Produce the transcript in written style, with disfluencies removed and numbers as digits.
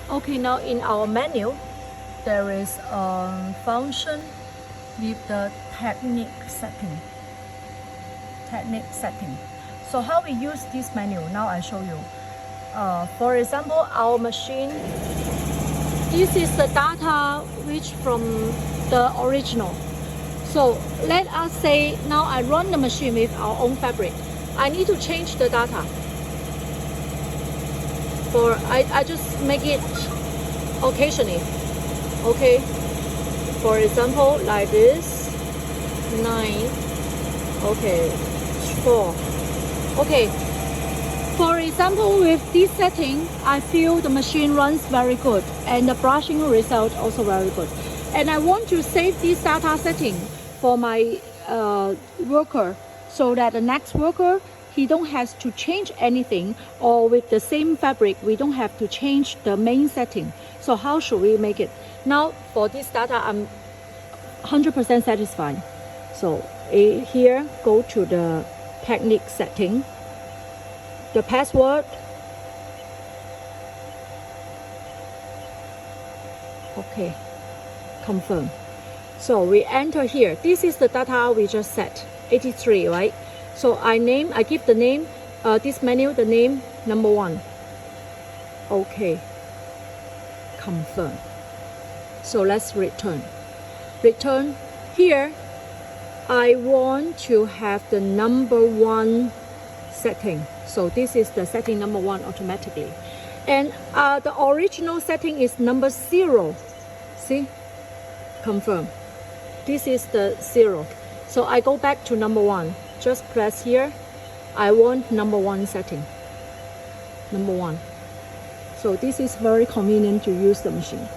Okay, now in our menu, there is a function with the technique setting. So how we use this menu, now I show you. For example, our machine, this is the data which from the original. So let us say now I run the machine with our own fabric. I need to change the data. I just make it occasionally. Okay. For example, like this, 9. Okay, 4. Okay. For example, with this setting, I feel the machine runs very good and the brushing result also very good. And I want to save this data setting for my worker, so that the next worker, he don't have to change anything, or with the same fabric, we don't have to change the main setting. So how should we make it? Now for this data, I'm 100% satisfied. So here, go to the technique setting, the password, okay, confirm. So we enter here. This is the data we just set, 83, right? So I give the name, this menu, the name, number 1. Okay, confirm. So let's return. Return here. I want to have the number 1 setting. So this is the setting number 1 automatically. And the original setting is number 0. See? Confirm. This is the 0. So I go back to number 1. Just press here. I want number 1 setting. Number 1. So this is very convenient to use the machine.